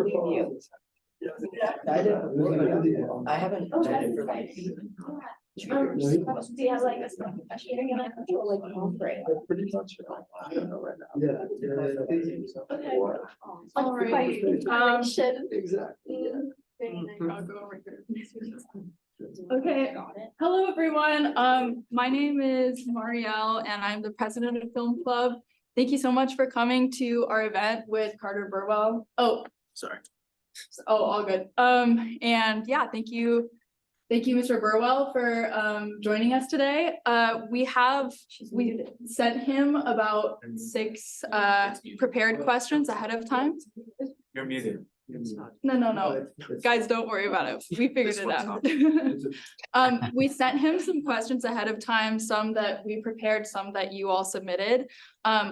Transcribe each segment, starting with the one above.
preview. I haven't done it for like 2 years. Do you have like a question you're gonna or like right? Pretty much. I don't know right now. Yeah. Okay. All right. Exactly. I'll go over here. Okay. Hello, everyone. My name is Marielle, and I'm the president of Film Club. Thank you so much for coming to our event with Carter Burwell. Oh, Sorry. oh, all good. And yeah, thank you, Mr. Burwell, for joining us today. We sent him about 6 prepared questions ahead of time. You're muted. No. Guys, don't worry about it. We figured it out. We sent him some questions ahead of time, some that we prepared, some that you all submitted.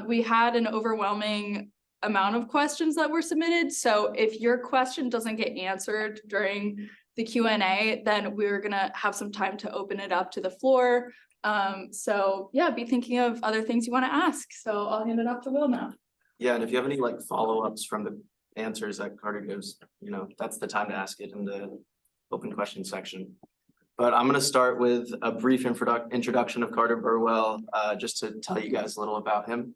We had an overwhelming amount of questions that were submitted. So if your question doesn't get answered during the Q&A, then we're gonna have some time to open it up to the floor. So yeah, be thinking of other things you want to ask. So I'll hand it off to Will now. Yeah, and if you have any like follow-ups from the answers that Carter gives, that's the time to ask it in the open question section. But I'm gonna start with a brief introduction of Carter Burwell, just to tell you guys a little about him.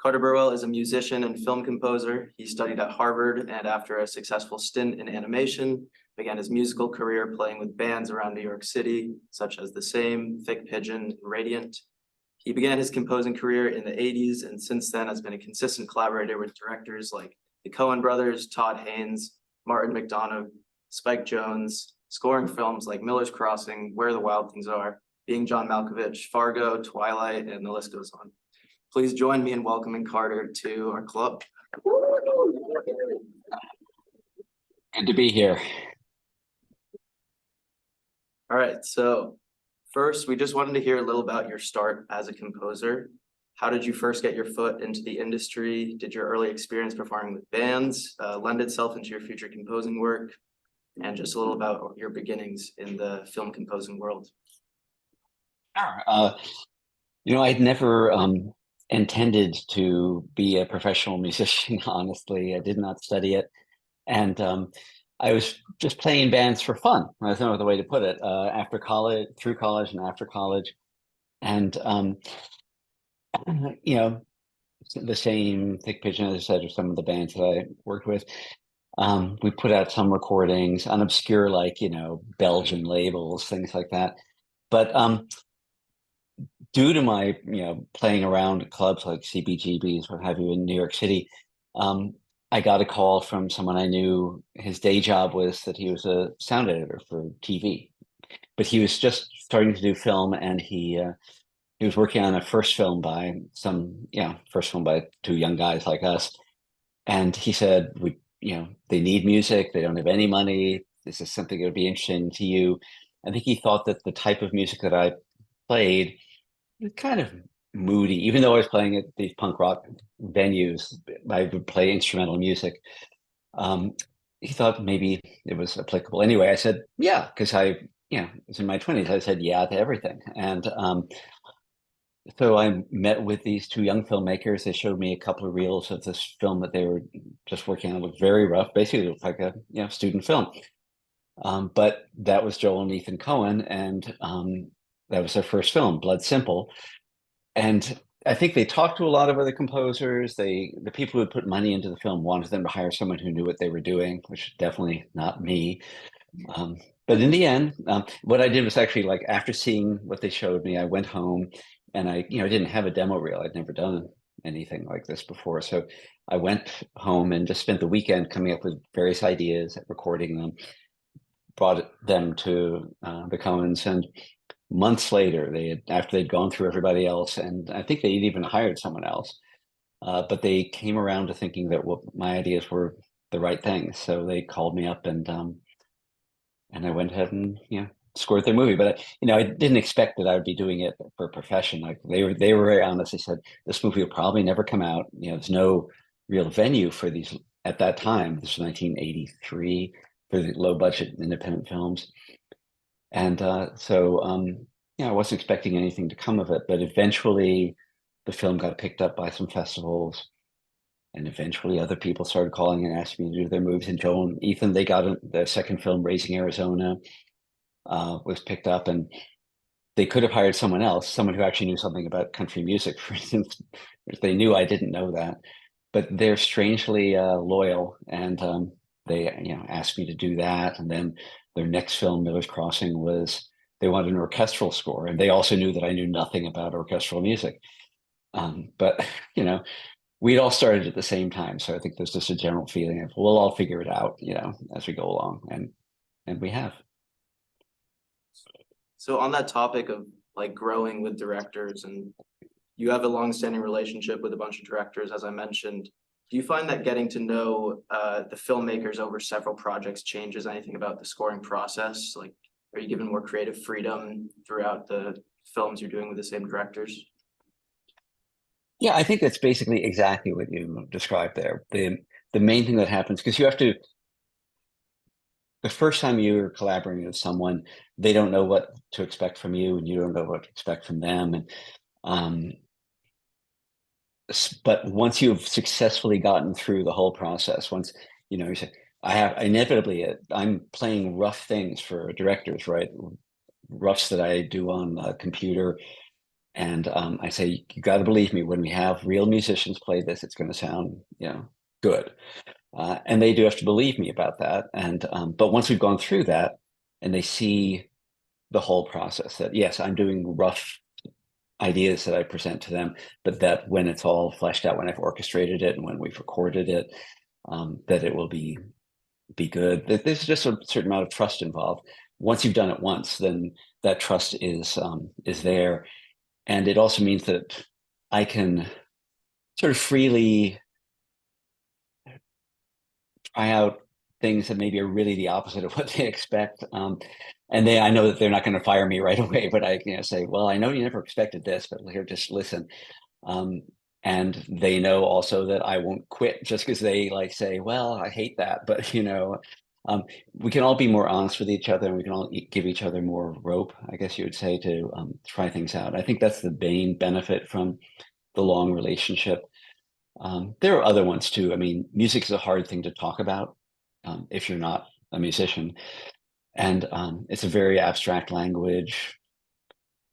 Carter Burwell is a musician and film composer. He studied at Harvard, and after a successful stint in animation, began his musical career playing with bands around New York City, such as The Same, Thick Pigeon, and Radiant. He began his composing career in the 80s, and since then has been a consistent collaborator with directors like the Coen brothers, Todd Haynes, Martin McDonagh, Spike Jonze, scoring films like Miller's Crossing, Where the Wild Things Are, Being John Malkovich, Fargo, Twilight, and the list goes on. Please join me in welcoming Carter to our club. Good to be here. All right, so first, we just wanted to hear a little about your start as a composer. How did you first get your foot into the industry? Did your early experience performing with bands lend itself into your future composing work? And just a little about your beginnings in the film composing world. Sure. I'd never intended to be a professional musician, honestly. I did not study it. And I was just playing in bands for fun. That's no other way to put it. After college, through college and after college. And, the Same, Thick Pigeon, as I said, are some of the bands that I worked with. We put out some recordings on obscure, Belgian labels, things like that. But due to my, playing around at clubs like CBGBs, what have you, in New York City, I got a call from someone I knew. His day job was that he was a sound editor for TV, but he was just starting to do film, and he was working on a first film by 2 young guys like us. And he said, they need music. They don't have any money. This is something that would be interesting to you. I think he thought that the type of music that I played was kind of moody, even though I was playing at these punk rock venues. I would play instrumental music. He thought maybe it was applicable. Anyway, I said, yeah, because I was in my 20s. I said, yeah, to everything. And so I met with these 2 young filmmakers. They showed me a couple of reels of this film that they were just working on. It looked very rough. Basically, it looked like a student film. But that was Joel and Ethan Coen, and that was their first film, Blood Simple. And I think they talked to a lot of other composers. The people who had put money into the film wanted them to hire someone who knew what they were doing, which is definitely not me. But in the end, what I did was actually, after seeing what they showed me, I went home, and I didn't have a demo reel. I'd never done anything like this before. So I went home and just spent the weekend coming up with various ideas, recording them, brought them to the Coens, and months later, after they'd gone through everybody else, and I think they'd even hired someone else, but they came around to thinking that my ideas were the right things. So they called me up, and I went ahead and scored their movie. But I didn't expect that I would be doing it for a profession. They were very honest. They said this movie will probably never come out. There's no real venue for these at that time. This was 1983 for the low budget independent films. And so I wasn't expecting anything to come of it, but eventually the film got picked up by some festivals. And eventually other people started calling and asking me to do their movies. And Joel and Ethan, they got their second film, Raising Arizona, was picked up, and they could have hired someone else, someone who actually knew something about country music, for instance. They knew I didn't know that, but they're strangely loyal, and they asked me to do that. And then their next film, Miller's Crossing, was they wanted an orchestral score, and they also knew that I knew nothing about orchestral music. But we'd all started at the same time, so I think there's just a general feeling of we'll all figure it out, as we go along, and we have. So on that topic of like growing with directors, and you have a long-standing relationship with a bunch of directors, as I mentioned, do you find that getting to know the filmmakers over several projects changes anything about the scoring process? Like, are you given more creative freedom throughout the films you're doing with the same directors? Yeah, I think that's basically exactly what you described there. The main thing that happens, because you have to, the first time you're collaborating with someone, they don't know what to expect from you, and you don't know what to expect from them. And but once you've successfully gotten through the whole process, once you say, I'm playing rough things for directors, right? Roughs that I do on a computer. And I say, you got to believe me, when we have real musicians play this, it's going to sound, good. And they do have to believe me about that. And but once we've gone through that, and they see the whole process, that yes, I'm doing rough ideas that I present to them, but that when it's all fleshed out, when I've orchestrated it and when we've recorded it, that it will be good. There's just a certain amount of trust involved. Once you've done it once, then that trust is there. And it also means that I can sort of freely try out things that maybe are really the opposite of what they expect. And I know that they're not going to fire me right away, but I say, well, I know you never expected this, but here, just listen. And they know also that I won't quit just because they say, well, I hate that. But, we can all be more honest with each other, and we can all give each other more rope, I guess you would say, to try things out. I think that's the main benefit from the long relationship. There are other ones too. I mean, music is a hard thing to talk about if you're not a musician. And it's a very abstract language.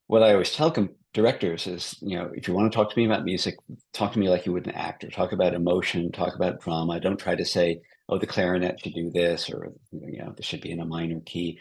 What I always tell directors is, if you want to talk to me about music, talk to me like you would an actor. Talk about emotion, talk about drama. Don't try to say, oh, the clarinet should do this, or this should be in a minor key.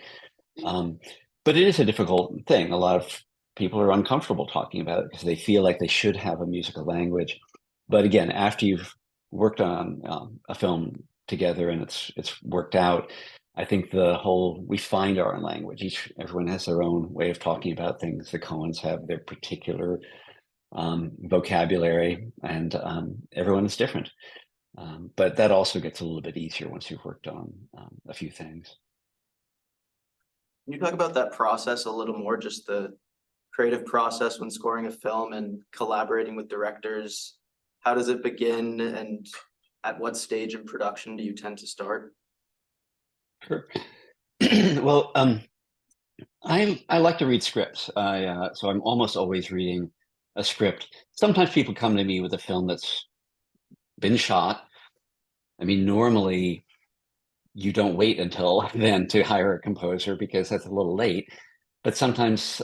But it is a difficult thing. A lot of people are uncomfortable talking about it because they feel like they should have a musical language. But again, after you've worked on a film together and it's worked out, I think we find our own language. Everyone has their own way of talking about things. The Coens have their particular vocabulary, and everyone is different. But that also gets a little bit easier once you've worked on a few things. Can you talk about that process a little more, just the creative process when scoring a film and collaborating with directors? How does it begin, and at what stage in production do you tend to start? Sure. Well, I like to read scripts. So I'm almost always reading a script. Sometimes people come to me with a film that's been shot. I mean, normally you don't wait until then to hire a composer because that's a little late. But sometimes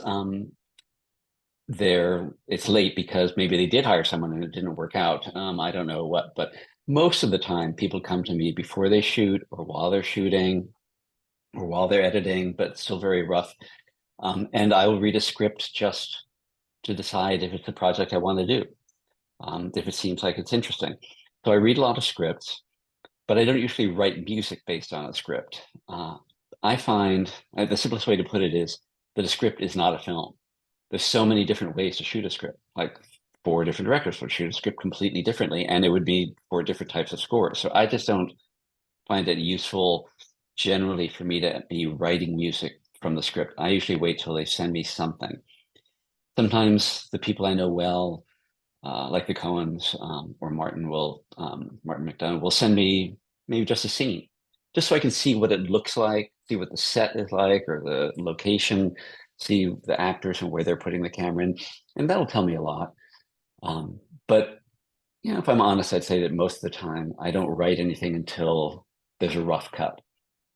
it's late because maybe they did hire someone and it didn't work out. I don't know what, but most of the time people come to me before they shoot or while they're shooting or while they're editing, but still very rough. And I will read a script just to decide if it's a project I want to do, if it seems like it's interesting. So I read a lot of scripts, but I don't usually write music based on a script. I find the simplest way to put it is that a script is not a film. There's so many different ways to shoot a script, like 4 different directors would shoot a script completely differently, and it would be 4 different types of scores. So I just don't find it useful generally for me to be writing music from the script. I usually wait till they send me something. Sometimes the people I know well, like the Coens or Martin McDonough will send me maybe just a scene, just so I can see what it looks like, see what the set is like or the location, see the actors and where they're putting the camera in, and that'll tell me a lot. But you know, if I'm honest, I'd say that most of the time I don't write anything until there's a rough cut,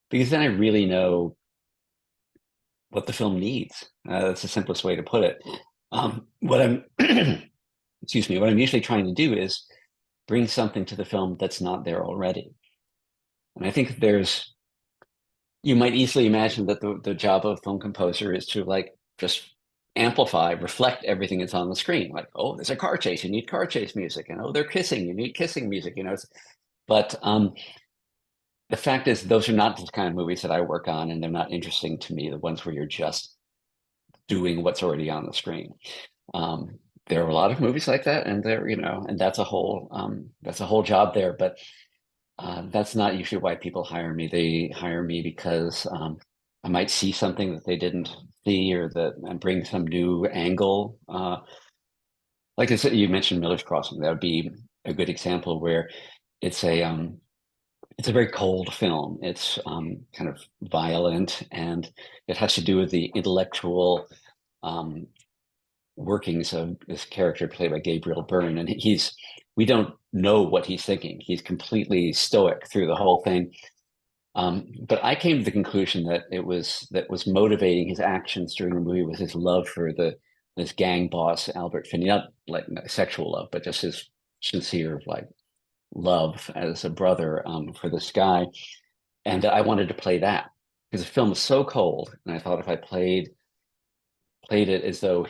because then I really know what the film needs. That's the simplest way to put it. What I'm, excuse me, what I'm usually trying to do is bring something to the film that's not there already. And I think you might easily imagine that the job of a film composer is to like just amplify, reflect everything that's on the screen. Like, oh, there's a car chase, you need car chase music, and oh, they're kissing, you need kissing music, you know. But the fact is, those are not the kind of movies that I work on, and they're not interesting to me. The ones where you're just doing what's already on the screen. There are a lot of movies like that, and they're, you know, and that's a whole job there. But that's not usually why people hire me. They hire me because I might see something that they didn't see, or that and bring some new angle. Like I said, you mentioned Miller's Crossing. That would be a good example where it's a very cold film. It's kind of violent, and it has to do with the intellectual workings of this character played by Gabriel Byrne. And we don't know what he's thinking. He's completely stoic through the whole thing. But I came to the conclusion that was motivating his actions during the movie was his love for this gang boss, Albert Finney, not like sexual love, but just his sincere like love as a brother for this guy. And I wanted to play that because the film is so cold. And I thought if I played it as though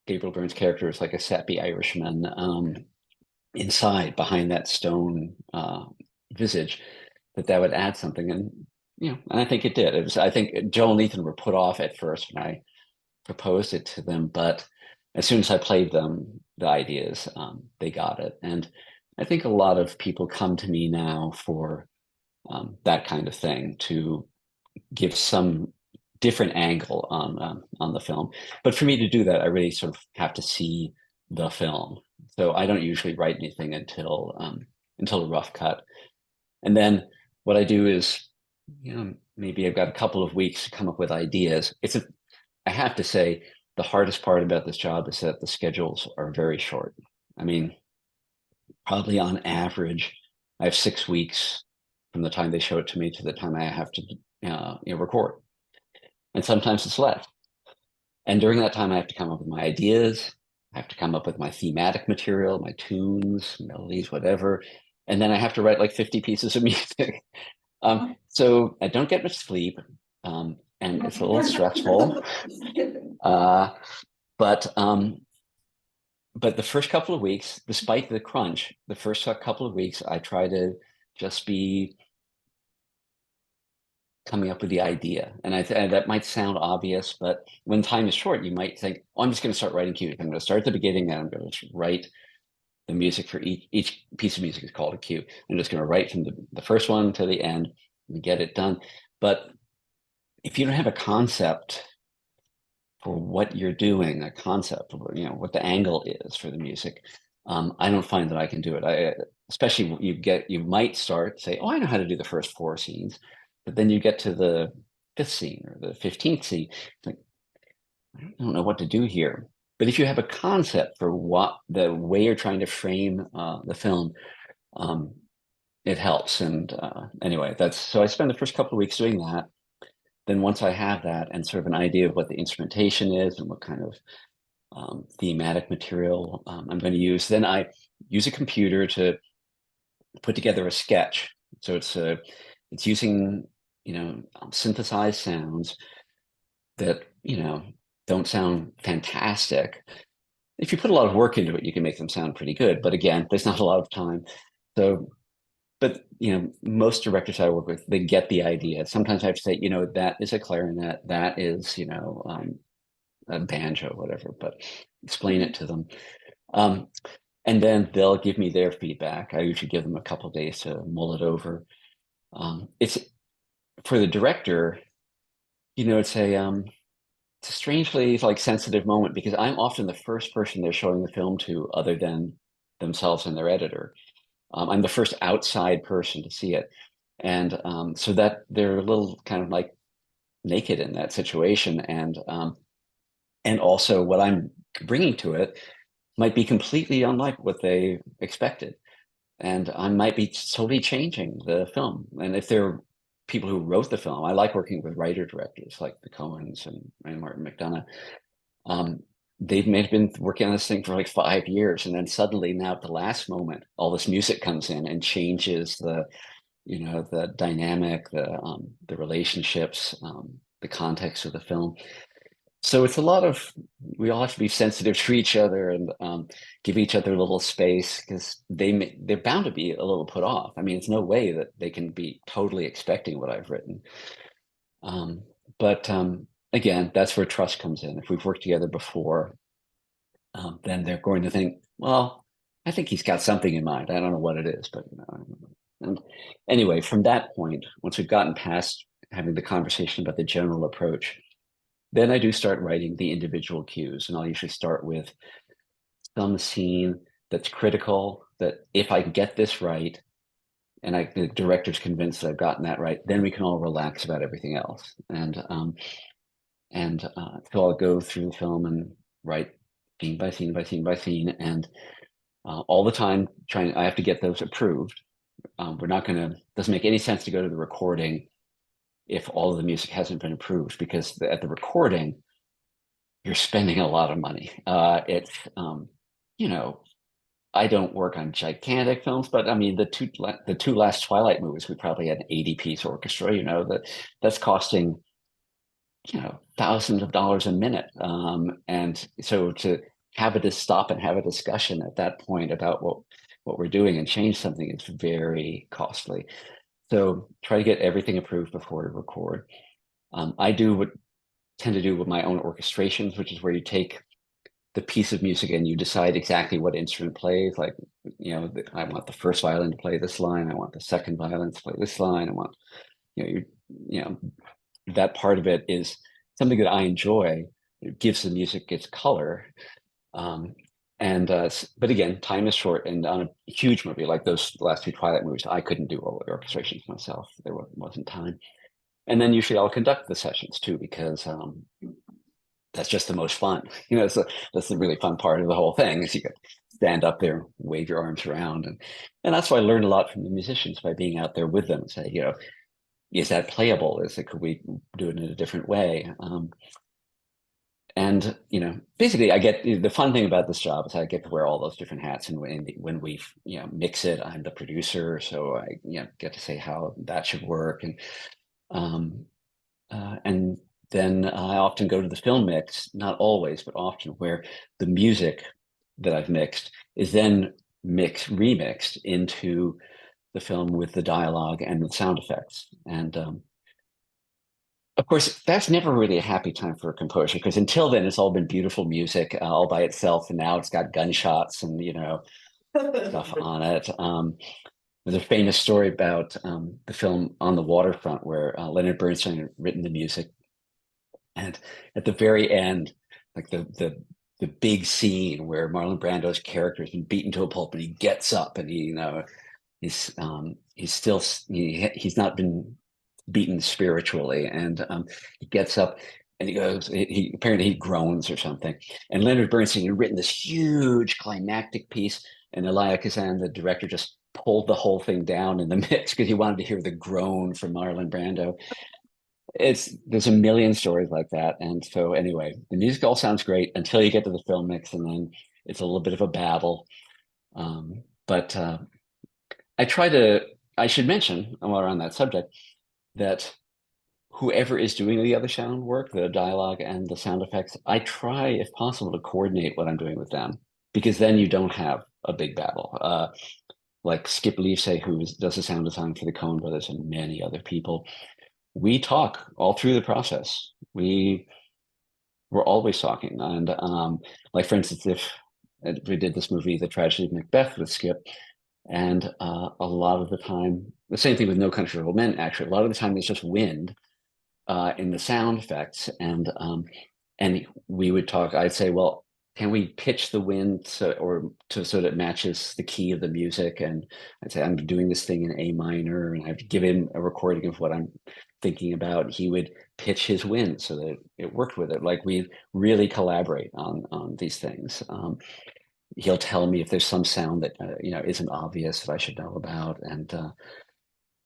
Gabriel Byrne's character is like a sappy Irishman inside behind that stone visage, that would add something. And you know, and I think it did. I think Joel and Ethan were put off at first when I proposed it to them, but as soon as I played them the ideas, they got it. And I think a lot of people come to me now for that kind of thing, to give some different angle on the film. But for me to do that, I really sort of have to see the film. So I don't usually write anything until a rough cut. And then what I do is, you know, maybe I've got a couple of weeks to come up with ideas. I have to say, the hardest part about this job is that the schedules are very short. I mean, probably on average, I have 6 weeks from the time they show it to me to the time I have to record. And sometimes it's less. And during that time, I have to come up with my ideas. I have to come up with my thematic material, my tunes, melodies, whatever. And then I have to write like 50 pieces of music. So I don't get much sleep, and it's a little stressful. But the first couple of weeks, despite the crunch, the first couple of weeks, I try to just be coming up with the idea. And that might sound obvious, but when time is short, you might think, oh, I'm just going to start writing cues. I'm going to start at the beginning, and I'm going to write the music for each piece of music is called a cue. I'm just going to write from the first one to the end and get it done. But if you don't have a concept for what you're doing, a concept of, you know, what the angle is for the music, I don't find that I can do it. Especially you might start say, oh, I know how to do the first 4 scenes, but then you get to the 5th scene or the 15th scene, like, I don't know what to do here. But if you have a concept for what the way you're trying to frame the film, it helps. And anyway, so I spend the first couple of weeks doing that. Then once I have that and sort of an idea of what the instrumentation is and what kind of thematic material I'm going to use, then I use a computer to put together a sketch. So it's using, you know, synthesized sounds that, you know, don't sound fantastic. If you put a lot of work into it, you can make them sound pretty good. But again, there's not a lot of time. So, but, you know, most directors I work with, they get the idea. Sometimes I have to say, you know, that is a clarinet, that is, you know, a banjo, whatever, but explain it to them. And then they'll give me their feedback. I usually give them a couple of days to mull it over. It's for the director, you know, it's a strangely like sensitive moment because I'm often the first person they're showing the film to other than themselves and their editor. I'm the first outside person to see it. And so that they're a little kind of like naked in that situation. And also what I'm bringing to it might be completely unlike what they expected. and I might be totally changing the film. And if there are people who wrote the film, I like working with writer directors like the Coens and Martin McDonagh. They may have been working on this thing for like 5 years, and then suddenly now at the last moment, all this music comes in and changes the dynamic, the relationships, the context of the film. So it's a lot of, we all have to be sensitive to each other and give each other a little space, because they're bound to be a little put off. I mean, it's no way that they can be totally expecting what I've written. But again, that's where trust comes in. If we've worked together before, then they're going to think, well, I think he's got something in mind. I don't know what it is, but and anyway, from that point, once we've gotten past having the conversation about the general approach, then I do start writing the individual cues, and I'll usually start with some scene that's critical, that if I get this right, and the director's convinced that I've gotten that right, then we can all relax about everything else. So I'll go through the film and write scene by scene by scene by scene, and all the time I have to get those approved. Doesn't make any sense to go to the recording if all of the music hasn't been approved, because at the recording, you're spending a lot of money. I don't work on gigantic films, but I mean, the two last Twilight movies, we probably had an 80-piece orchestra, that's costing, thousands of dollars a minute. And so to have to stop and have a discussion at that point about what we're doing and change something is very costly. So try to get everything approved before we record. I tend to do with my own orchestrations, which is where you take the piece of music and you decide exactly what instrument plays. Like, I want the first violin to play this line. I want the second violin to play this line. I want, that part of it is something that I enjoy. It gives the music its color. But again, time is short, and on a huge movie like those last two Twilight movies, I couldn't do all the orchestrations myself. There wasn't time. And then usually I'll conduct the sessions too, because that's just the most fun. So that's the really fun part of the whole thing, is you could stand up there, wave your arms around. And that's why I learned a lot from the musicians, by being out there with them and say, is that playable? Could we do it in a different way? Basically I get, the fun thing about this job is I get to wear all those different hats. And when we, mix it, I'm the producer. So I, get to say how that should work. And then I often go to the film mix, not always, but often, where the music that I've mixed is then remixed into the film with the dialogue and the sound effects. And of course, that's never really a happy time for a composer, because until then it's all been beautiful music all by itself, and now it's got gunshots and stuff on it. There's a famous story about the film On the Waterfront, where Leonard Bernstein had written the music, and at the very end, like the big scene where Marlon Brando's character has been beaten to a pulp, and he gets up, and he's not been beaten spiritually, and he gets up and he goes, he groans or something, and Leonard Bernstein had written this huge climactic piece, and Elia Kazan, the director, just pulled the whole thing down in the mix because he wanted to hear the groan from Marlon Brando. There's a million stories like that. And so anyway, the music all sounds great until you get to the film mix, and then it's a little bit of a babble. But I should mention, while we're on that subject, that whoever is doing the other sound work, the dialogue and the sound effects, I try, if possible, to coordinate what I'm doing with them, because then you don't have a big battle. Like Skip Leafsay, who does the sound design for the Coen brothers and many other people, we talk all through the process. We're always talking. And like, for instance, if we did this movie, The Tragedy of Macbeth, with Skip, and a lot of the time, the same thing with No Country for Old Men, actually, a lot of the time it's just wind in the sound effects. And we would talk, I'd say, well, can we pitch the wind so that it matches the key of the music? And I'd say, I'm doing this thing in A minor, and I have to give him a recording of what I'm thinking about. He would pitch his wind so that it worked with it. Like, we really collaborate on these things. he'll tell me if there's some sound that isn't obvious that I should know about. And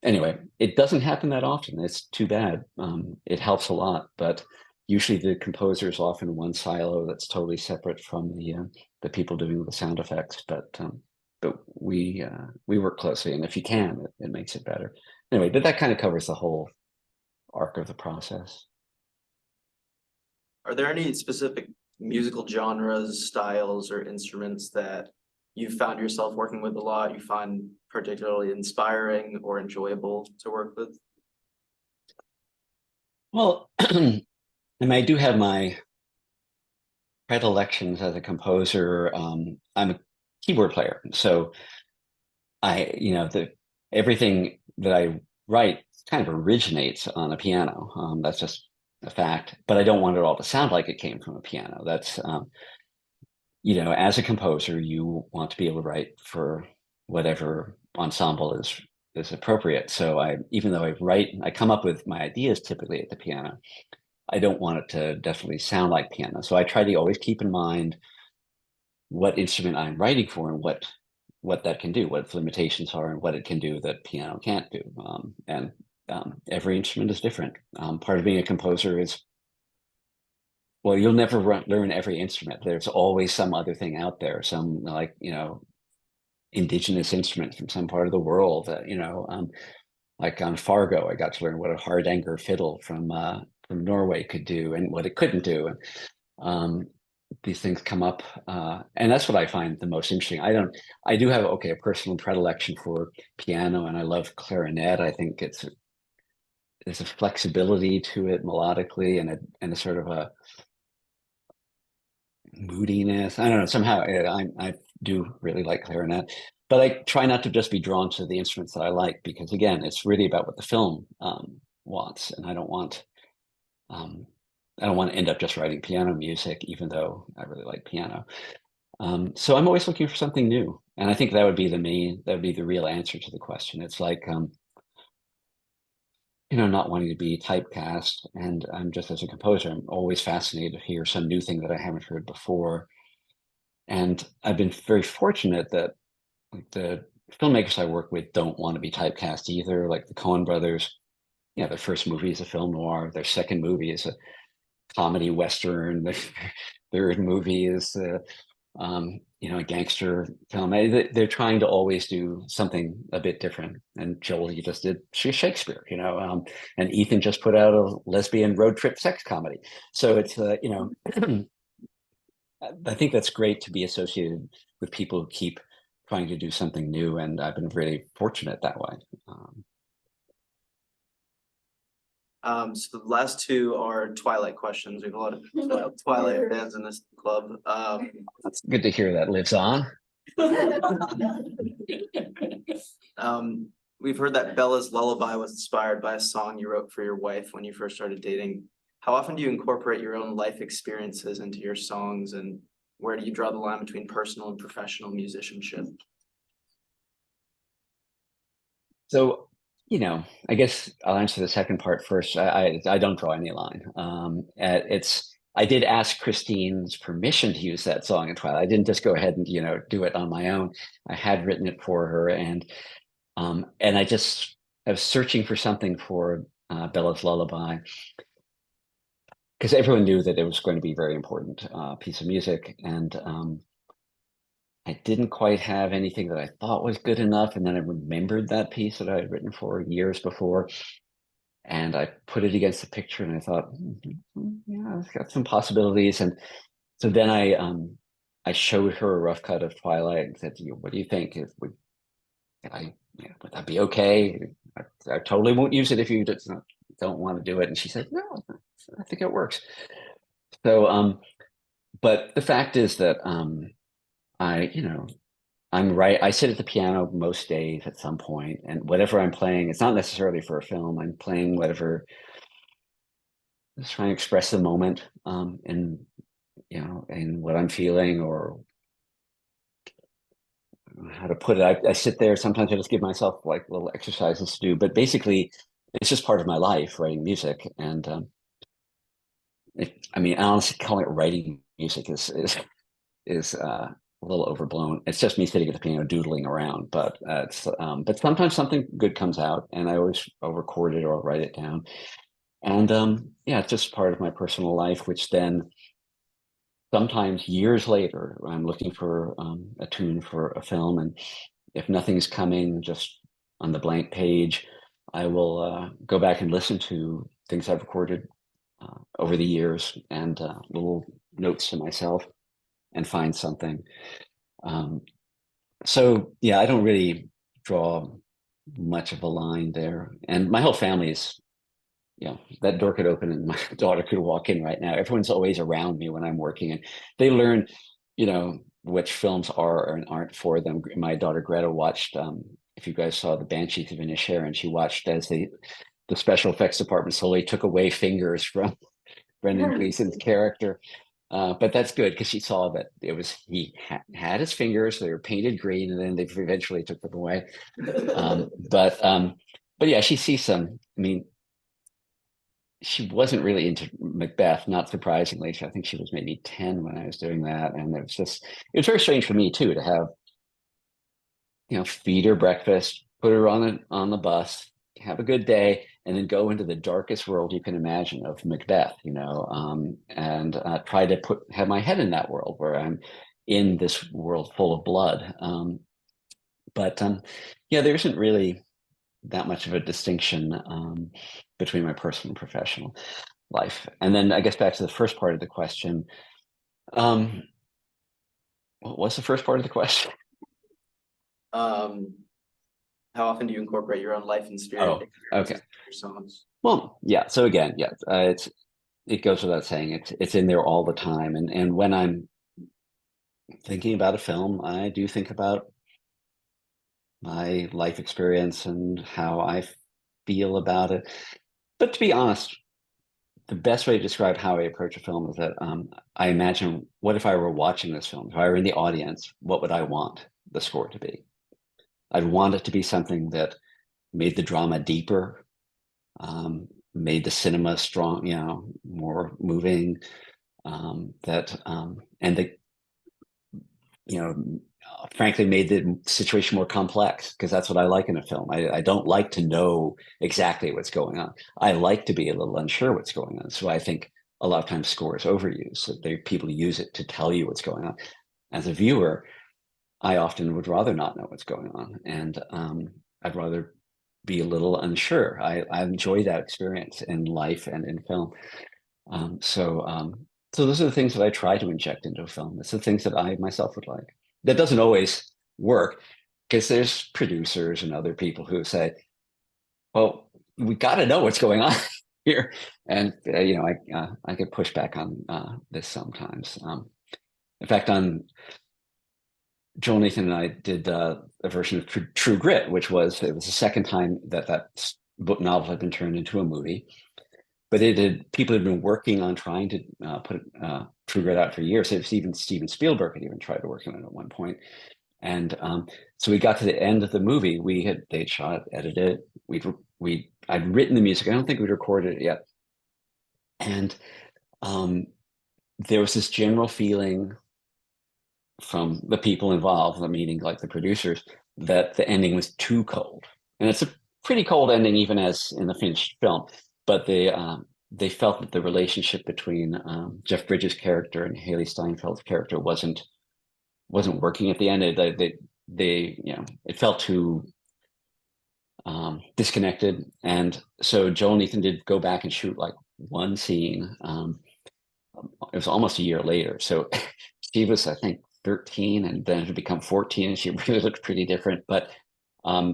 anyway, it doesn't happen that often. It's too bad. It helps a lot, but usually the composer is off in one silo that's totally separate from the people doing the sound effects. But we work closely, and if you can, it makes it better. Anyway, but that kind of covers the whole arc of the process. Are there any specific musical genres, styles, or instruments that you found yourself working with a lot, you find particularly inspiring or enjoyable to work with? Well, I mean, I do have my predilections as a composer. I'm a keyboard player, so everything that I write kind of originates on a piano. That's just a fact, but I don't want it all to sound like it came from a piano. That's as a composer, you want to be able to write for whatever ensemble is appropriate. So even though I come up with my ideas typically at the piano, I don't want it to definitely sound like piano. So I try to always keep in mind what instrument I'm writing for and what that can do, what its limitations are, and what it can do that piano can't do. And every instrument is different. Part of being a composer is, well, you'll never learn every instrument. There's always some other thing out there, some indigenous instrument from some part of the world. Like on Fargo, I got to learn what a hardanger fiddle from Norway could do and what it couldn't do. These things come up, and that's what I find the most interesting. I do have a personal predilection for piano, and I love clarinet. I think there's a flexibility to it melodically, and a sort of a moodiness. I don't know. Somehow I do really like clarinet, but I try not to just be drawn to the instruments that I like, because again, it's really about what the film wants, and I don't want to end up just writing piano music, even though I really like piano. So I'm always looking for something new, and I think that would be the real answer to the question. It's like not wanting to be typecast, and I'm just, as a composer, I'm always fascinated to hear some new thing that I haven't heard before. And I've been very fortunate that the filmmakers I work with don't want to be typecast either. Like the Coen brothers, their first movie is a film noir, their second movie is a comedy western, their third movie is a gangster film. They're trying to always do something a bit different. And Joel, you just did Shakespeare, and Ethan just put out a lesbian road trip sex comedy. So it's I think that's great to be associated with people who keep trying to do something new, and I've been really fortunate that way. So the last two are Twilight questions. We have a lot of Twilight fans in this club. That's good to hear that lives on. We've heard that Bella's Lullaby was inspired by a song you wrote for your wife when you first started dating. How often do you incorporate your own life experiences into your songs, and where do you draw the line between personal and professional musicianship? So, I guess I'll answer the second part first. I don't draw any line. I did ask Christine's permission to use that song in Twilight. I didn't just go ahead and do it on my own. I had written it for her, and I was searching for something for Bella's Lullaby, because everyone knew that it was going to be a very important piece of music, and I didn't quite have anything that I thought was good enough. And then I remembered that piece that I had written for years before, and I put it against the picture, and I thought, yeah, it's got some possibilities. And so then I showed her a rough cut of Twilight and said, what do you think? Would that be okay? I totally won't use it if you just don't want to do it. And she said, no, I think it works. So, but the fact is that I'm right. I sit at the piano most days at some point, and whatever I'm playing, it's not necessarily for a film. I'm playing whatever, just trying to express the moment, and what I'm feeling, or how to put it. I sit there. Sometimes I just give myself like little exercises to do, but basically, it's just part of my life, writing music. And honestly, calling it writing music is a little overblown. It's just me sitting at the piano doodling around, but but sometimes something good comes out, and I'll record it or write it down. And yeah, it's just part of my personal life, which then sometimes years later, I'm looking for a tune for a film, and if nothing's coming just on the blank page, I will go back and listen to things I've recorded over the years, and little notes to myself, and find something. So yeah, I don't really draw much of a line there. And my whole family is, that door could open and my daughter could walk in right now. Everyone's always around me when I'm working, and they learn, which films are and aren't for them. My daughter Greta watched, if you guys saw the Banshees of Inisherin, she watched as the special effects department slowly took away fingers from Brendan Gleeson's character. But that's good because she saw that he had his fingers, they were painted green, and then they eventually took them away. But yeah, she sees some. I mean, she wasn't really into Macbeth, not surprisingly. I think she was maybe 10 when I was doing that, and it was very strange for me too to have, feed her breakfast, put her on the bus, have a good day, and then go into the darkest world you can imagine of Macbeth, and try to have my head in that world where I'm in this world full of blood. But yeah, there isn't really that much of a distinction between my personal and professional life. And then I guess back to the first part of the question. What was the first part of the question? How often do you incorporate your own life and spirit? Okay. Your songs? Well, yeah. So again, yeah, it goes without saying it's in there all the time. And when I'm thinking about a film, I do think about my life experience and how I feel about it. But to be honest, the best way to describe how I approach a film is that I imagine, what if I were watching this film? If I were in the audience, what would I want the score to be? I'd want it to be something that made the drama deeper, made the cinema strong, more moving, and frankly made the situation more complex, because that's what I like in a film. I don't like to know exactly what's going on. I like to be a little unsure what's going on. So I think a lot of times score is overused. So people use it to tell you what's going on. As a viewer, I often would rather not know what's going on, and I'd rather be a little unsure. I enjoy that experience in life and in film. So those are the things that I try to inject into a film. It's the things that I myself would like. That doesn't always work, because there's producers and other people who say, well, we got to know what's going on here. And, I get pushed back on this sometimes. In fact, Joel Nathan and I did a version of True Grit, it was the second time that book novel had been turned into a movie. But people had been working on trying to put True Grit out for years. Even Steven Spielberg had even tried to work on it at one point. And so we got to the end of the movie. They'd shot it, edited it. I'd written the music. I don't think we'd recorded it yet. And there was this general feeling from the people involved, meaning like the producers, that the ending was too cold. And it's a pretty cold ending, even as in the finished film. But they felt that the relationship between Jeff Bridges' character and Haley Steinfeld's character wasn't working at the end. It felt too disconnected. And so Joel and Ethan did go back and shoot like one scene. It was almost a year later. So she was, I think, 13, and then had become 14, and she really looked pretty different. But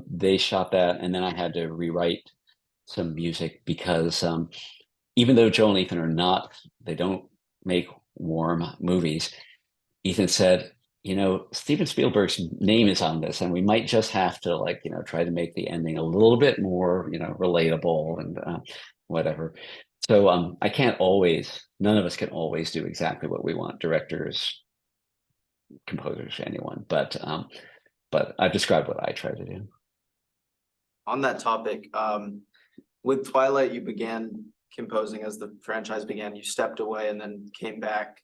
they shot that, and then I had to rewrite some music, because even though Joel and Ethan they don't make warm movies, Ethan said, Steven Spielberg's name is on this, and we might just have to try to make the ending a little bit more, relatable and whatever. So none of us can always do exactly what we want, directors, composers, anyone, but I've described what I try to do. On that topic, with Twilight, you began composing as the franchise began. You stepped away and then came back.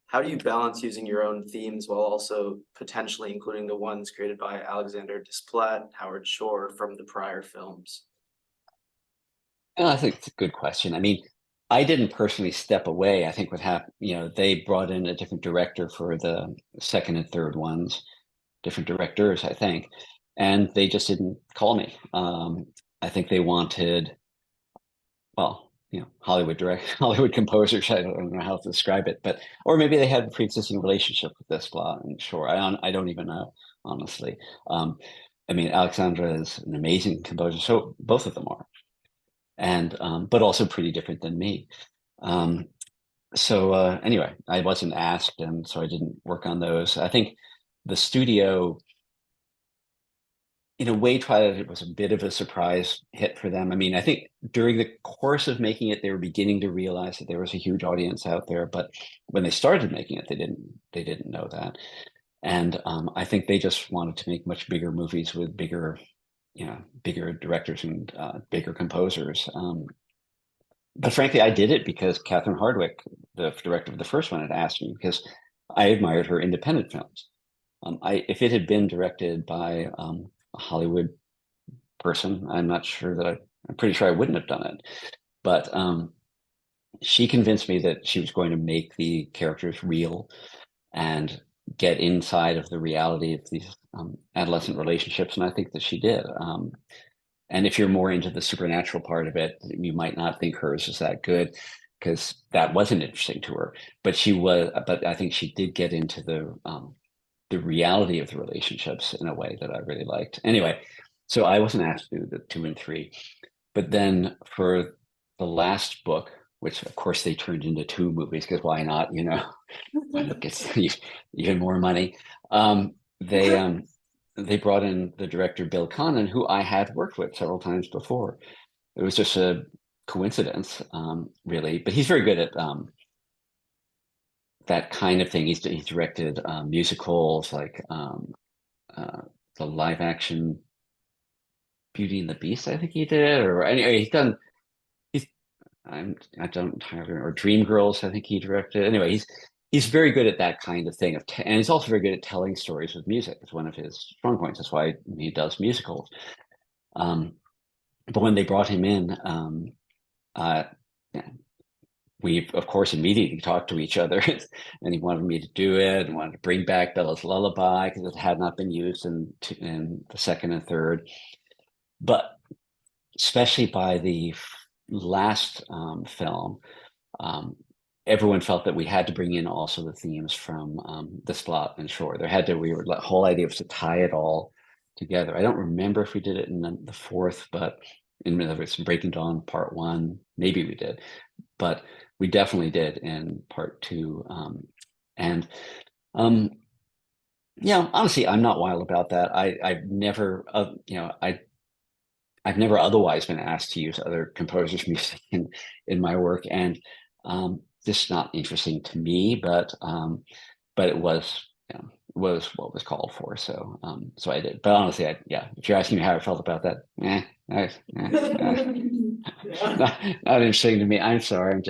how do you balance using your own themes while also potentially including the ones created by Alexander Desplat, Howard Shore from the prior films? I think it's a good question. I mean, I didn't personally step away. I think what happened, they brought in a different director for the second and third ones, different directors, I think, and they just didn't call me. I think they wanted, well, Hollywood composers. I don't know how to describe it, but or maybe they had a pre-existing relationship with Desplat and Shore. I don't even know, honestly. I mean, Alexandra is an amazing composer, so both of them are, and but also pretty different than me. So anyway, I wasn't asked, and so I didn't work on those. I think the studio, in a way, tried it was a bit of a surprise hit for them. I mean, I think during the course of making it, they were beginning to realize that there was a huge audience out there, but when they started making it, they didn't know that. And I think they just wanted to make much bigger movies with bigger directors and bigger composers. But frankly, I did it because Catherine Hardwicke, the director of the first one, had asked me, because I admired her independent films. If it had been directed by a Hollywood person, I'm pretty sure I wouldn't have done it. But she convinced me that she was going to make the characters real and get inside of the reality of these adolescent relationships, and I think that she did. And if you're more into the supernatural part of it, you might not think hers is that good, because that wasn't interesting to her. But I think she did get into the reality of the relationships in a way that I really liked. Anyway, so I wasn't asked to do the 2 and 3, but then for the last book, which of course they turned into 2 movies, because why not? It gets even more money. They brought in the director Bill Connon, who I had worked with several times before. It was just a coincidence, really, but he's very good at that kind of thing. He's directed musicals like the live action Beauty and the Beast, I think he did, or anyway, I don't entirely remember, or Dreamgirls, I think he directed. Anyway, he's very good at that kind of thing and he's also very good at telling stories with music. It's one of his strong points. That's why he does musicals. But when they brought him in, we of course immediately talked to each other, and he wanted me to do it and wanted to bring back Bella's Lullaby because it had not been used in the second and third. But especially by the last film, everyone felt that we had to bring in also the themes from Desplat and Shore. The whole idea was to tie it all together. I don't remember if we did it in the fourth, but in other words, Breaking Dawn Part 1, maybe we did, but we definitely did in Part 2. Honestly, I'm not wild about that. I've never otherwise been asked to use other composers' music in my work, and just not interesting to me. But it was what was called for, so I did. But honestly, if you're asking me how I felt about that, not interesting to me. I'm sorry.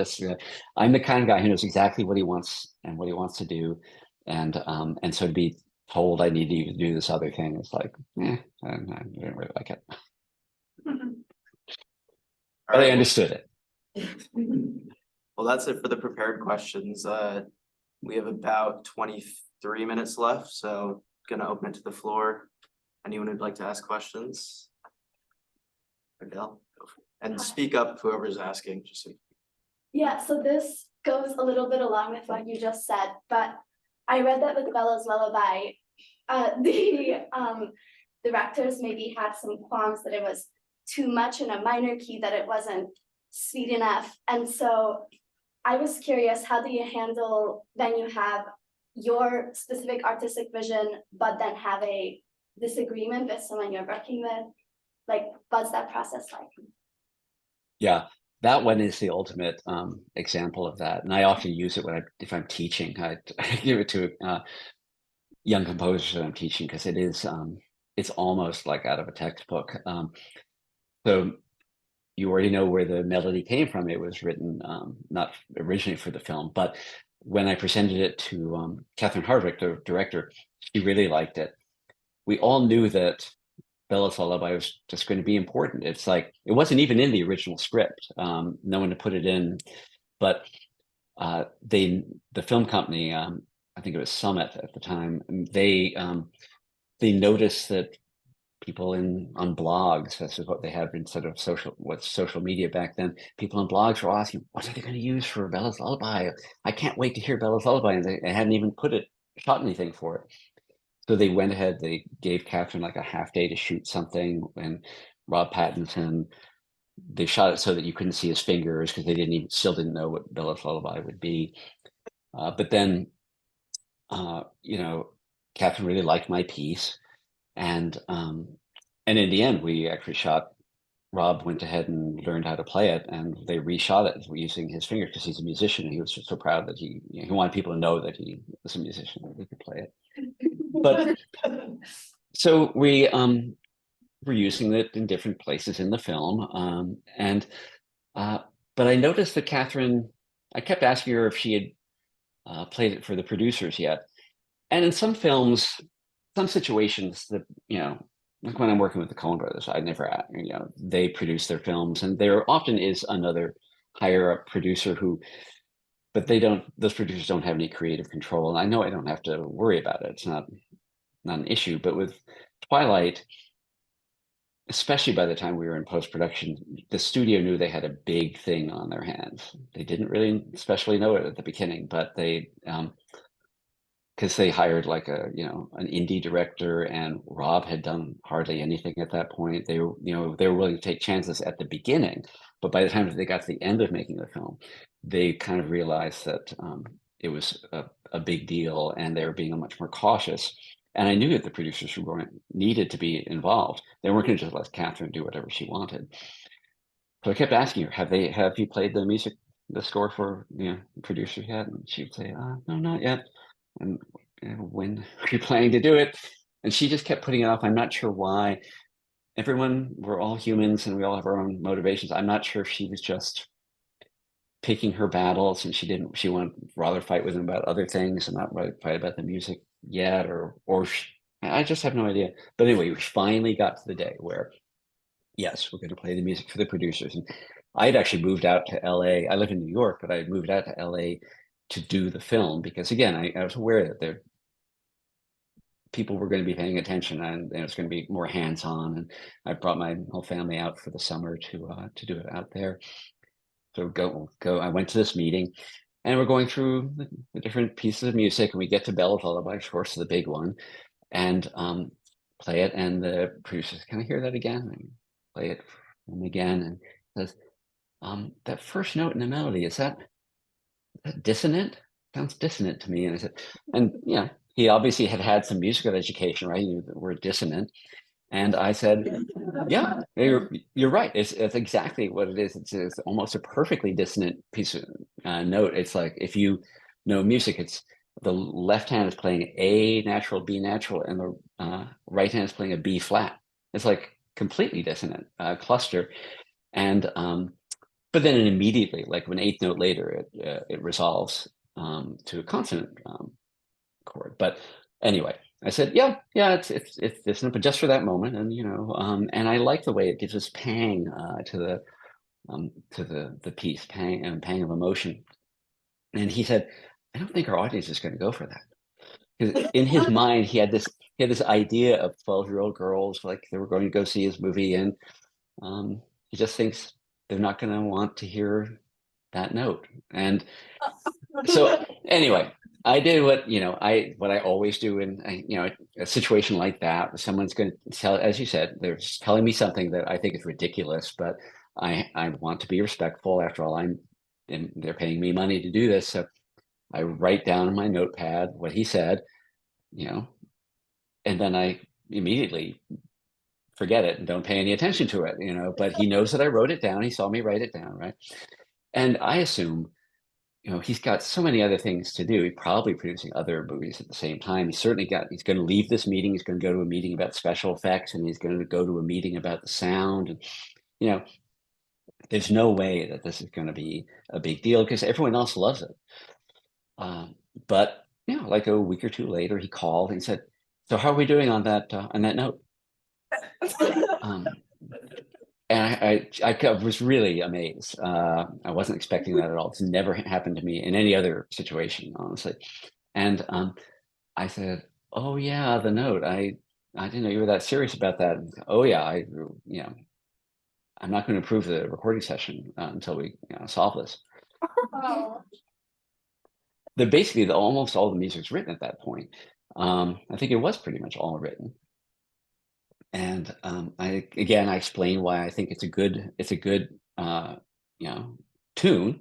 I'm the kind of guy who knows exactly what he wants and what he wants to do, and so to be told I need to do this other thing, it's like, I didn't really like it. But I understood it. Well, that's it for the prepared questions. We have about 23 minutes left, so gonna open it to the floor. Anyone who'd like to ask questions? Adele, go for it. And speak up, whoever's asking, just so. Yeah, so this goes a little bit along with what you just said, but I read that with Bella's Lullaby, the directors maybe had some qualms that it was too much in a minor key, that it wasn't sweet enough. And so I was curious, how do you handle when you have your specific artistic vision, but then have a disagreement with someone you're working with? Like, what's that process like? Yeah, that one is the ultimate example of that. And I often use it if I'm teaching. I give it to young composers that I'm teaching, because it's almost like out of a textbook. So you already know where the melody came from. It was written not originally for the film, but when I presented it to Catherine Hardwick, the director, she really liked it. We all knew that Bella's Lullaby was just going to be important. It's like, it wasn't even in the original script. No one had put it in, but the film company, I think it was Summit at the time, they noticed that people on blogs, this is what they had instead of social media back then, people on blogs were asking, what are they going to use for Bella's Lullaby? I can't wait to hear Bella's Lullaby. And they hadn't even shot anything for it. So they went ahead, they gave Catherine like a half day to shoot something, and Rob Pattinson, they shot it so that you couldn't see his fingers because they still didn't know what Bella's Lullaby would be. But then, Catherine really liked my piece. And in the end, we actually Rob went ahead and learned how to play it, and they reshot it using his fingers because he's a musician. And he was just so proud that he wanted people to know that he was a musician, that he could play it. But so we're using it in different places in the film. But I noticed that Catherine, I kept asking her if she had played it for the producers yet. And in some films, some situations that, like when I'm working with the Coen brothers, I never, they produce their films, and there often is another higher up producer but those producers don't have any creative control. And I know I don't have to worry about it. It's not an issue. But with Twilight, especially by the time we were in post-production, the studio knew they had a big thing on their hands. They didn't really especially know it at the beginning, but they, because they hired like an indie director, and Rob had done hardly anything at that point. They were willing to take chances at the beginning, but by the time they got to the end of making the film, they kind of realized that it was a big deal, and they were being much more cautious. And I knew that the producers needed to be involved. They weren't going to just let Catherine do whatever she wanted. So I kept asking her, have you played the score for producers yet? And she would say, no, not yet. And when are you planning to do it? And she just kept putting it off. I'm not sure why. We're all humans, and we all have our own motivations. I'm not sure if she was just picking her battles, and she wanted rather fight with him about other things and not fight about the music yet, I just have no idea. But anyway, we finally got to the day where, yes, we're going to play the music for the producers. And I had actually moved out to LA. I live in New York, but I had moved out to LA to do the film because, again, I was aware that people were going to be paying attention, and it's going to be more hands-on. And I brought my whole family out for the summer to do it out there. So go. I went to this meeting, and we're going through the different pieces of music, and we get to Bella's Lullaby, of course, the big one, and play it. And the producer says, "Can I hear that again?" And play it again, and says, "That first note in the melody, is that dissonant? Sounds dissonant to me." And I said, and he obviously had some musical education, right? He knew the word dissonant. And I said, yeah, you're right. It's exactly what it is. It's almost a perfectly dissonant piece of note. It's like, if you know music, it's the left hand is playing A natural, B natural, and the right hand is playing a B flat. It's like completely dissonant cluster. And but then immediately, like an eighth note later, it resolves to a consonant chord. But anyway, I said, yeah, it's dissonant, but just for that moment. And and I like the way it gives us pang to the piece, pang of emotion. And he said, I don't think our audience is going to go for that. Because in his mind, he had this idea of 12-year-old girls, like they were going to go see his movie, and he just thinks they're not going to want to hear that note. And so anyway, I did what I always do in a situation like that. Someone's going to tell, as you said, they're telling me something that I think is ridiculous, but I want to be respectful. After all, they're paying me money to do this, so I write down in my notepad what he said, and then I immediately forget it and don't pay any attention to it, but he knows that I wrote it down. He saw me write it down, right? And I assume, he's got so many other things to do. He's probably producing other movies at the same time. He's going to leave this meeting. He's going to go to a meeting about special effects, and he's going to go to a meeting about the sound. And, there's no way that this is going to be a big deal because everyone else loves it. But you know, like a week or two later, he called and said, "So how are we doing on that note?" Um, and I was really amazed. I wasn't expecting that at all. It's never happened to me in any other situation, honestly. And I said, "Oh yeah, the note. I didn't know you were that serious about that." Oh yeah, you know, I'm not going to approve the recording session until we solve this. Oh. Basically almost all the music's written at that point. I think it was pretty much all written. And I explain why I think it's a good you know tune,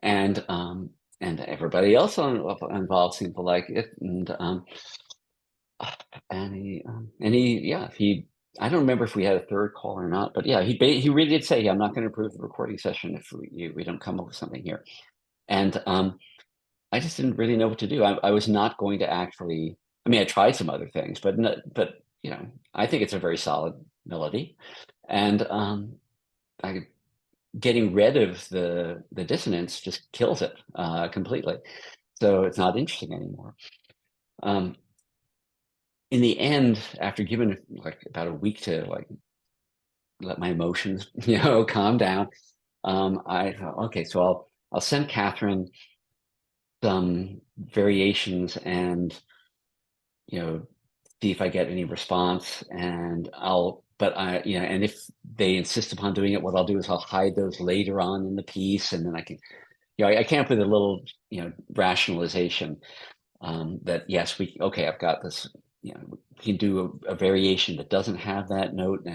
and everybody else involved seemed to like it, and he I don't remember if we had a third call or not, but yeah, he really did say, "I'm not going to approve the recording session if we don't come up with something here," and I just didn't really know what to do. I was not going to actually. I mean, I tried some other things, but you know, I think it's a very solid melody, and I getting rid of the dissonance just kills it completely. So it's not interesting anymore. In the end, after giving like about a week to like let my emotions, calm down, I thought, okay, so I'll send Catherine some variations and see if I get any response, and and if they insist upon doing it, what I'll do is I'll hide those later on in the piece, and then I can, I came up with a little, rationalization that yes, okay, I've got this, we can do a variation that doesn't have that note,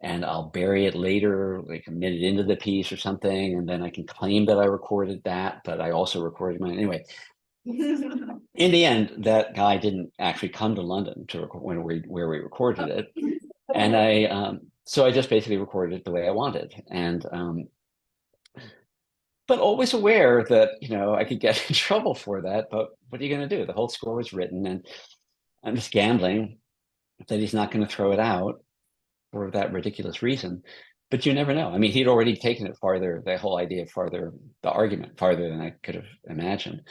and I'll bury it later, like a minute into the piece or something, and then I can claim that I recorded that, but I also recorded mine anyway. In the end, that guy didn't actually come to London to record where we recorded it, and so I just basically recorded it the way I wanted, and but always aware that I could get in trouble for that. But what are you going to do? The whole score was written, and I'm just gambling that he's not going to throw it out for that ridiculous reason. But you never know. I mean, he'd already taken it farther, the whole idea farther, the argument farther than I could have imagined.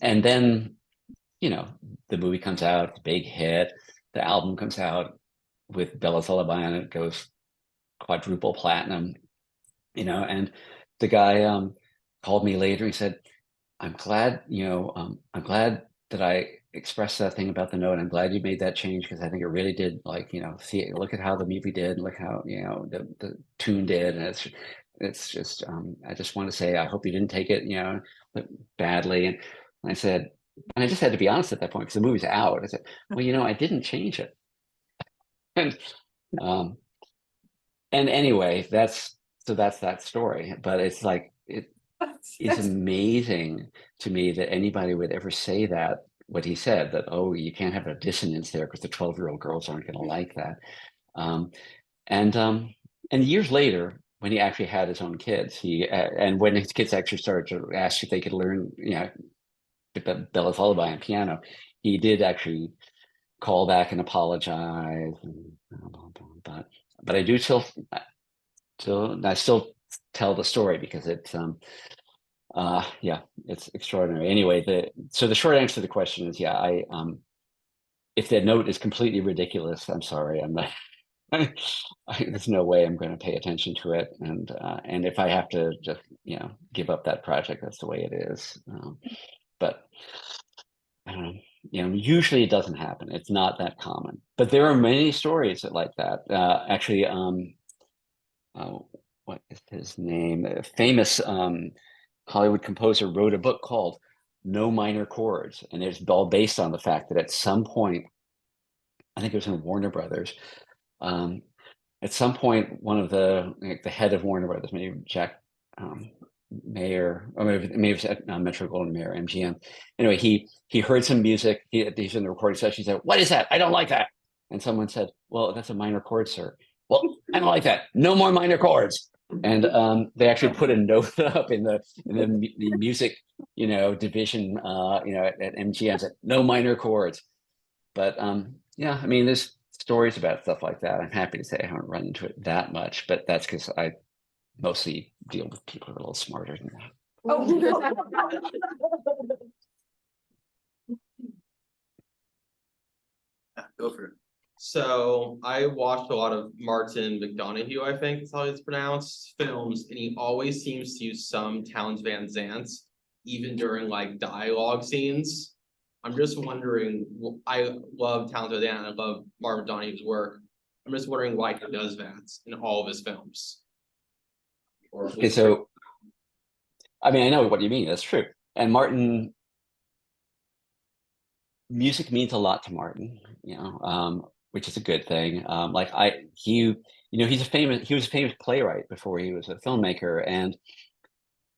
And then, the movie comes out, it's a big hit. The album comes out with Bella's Lullaby on it, it goes quadruple platinum, and the guy called me later. He said, I'm glad that I expressed that thing about the note. I'm glad you made that change because I think it really did, see, look at how the movie did, look how, the tune did. And it's just, I just want to say, I hope you didn't take it, badly. And I said, and I just had to be honest at that point because the movie's out. I said, well, I didn't change it. And anyway, that's that story. But it's like, it's amazing to me that anybody would ever say that, what he said, that, oh, you can't have a dissonance there because the 12-year-old girls aren't going to like that. And years later, when he actually had his own kids, and when his kids actually started to ask if they could learn, Bella's Lullaby on piano, he did actually call back and apologize. But I do still tell the story because it's it's extraordinary. Anyway, so the short answer to the question is, I if that note is completely ridiculous, I'm sorry, I'm not. There's no way I'm going to pay attention to it, and if I have to just give up that project, that's the way it is. But usually it doesn't happen. It's not that common, but there are many stories like that. Actually, what is his name? A famous Hollywood composer wrote a book called No Minor Chords, and it's all based on the fact that at some point, I think it was in Warner Brothers, at some point, one of the head of Warner Brothers, maybe Jack Mayer, or maybe it was Metro Goldwyn Mayer, MGM. Anyway, he heard some music. He's in the recording session. He said, "What is that? I don't like that." And someone said, "Well, that's a minor chord, sir." "Well, I don't like that. No more minor chords." And they actually put a note up in the music, division, at MGM, said, "No minor chords." But I mean, there's stories about stuff like that. I'm happy to say I haven't run into it that much, but that's because I mostly deal with people who are a little smarter than that. Yeah, go for it. So I watched a lot of Martin McDonough, I think is how it's pronounced, films, and he always seems to use some Townes Van Zandt, even during like dialogue scenes. I'm just wondering, I love Townes Van Zandt, I love Martin McDonough's work. I'm just wondering why he does that in all of his films. Okay, so I mean, I know what you mean. That's true. And Martin, music means a lot to Martin, which is a good thing. He was a famous playwright before he was a filmmaker, and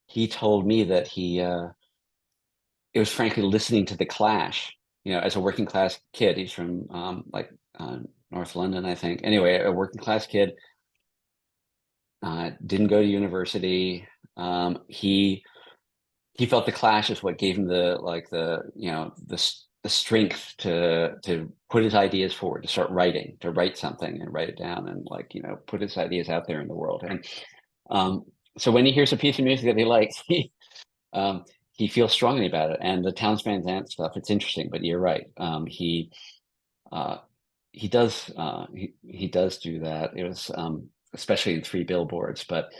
he told me that it was frankly listening to The Clash, as a working class kid. He's from North London, I think. Anyway, a working class kid, didn't go to university. He felt The Clash is what gave him the strength to put his ideas forward, to start writing, to write something and write it down and put his ideas out there in the world. And so when he hears a piece of music that he likes, he feels strongly about it. And the Townes Van Zandt stuff, it's interesting, but you're right. He does do that. It was especially in Three Billboards, but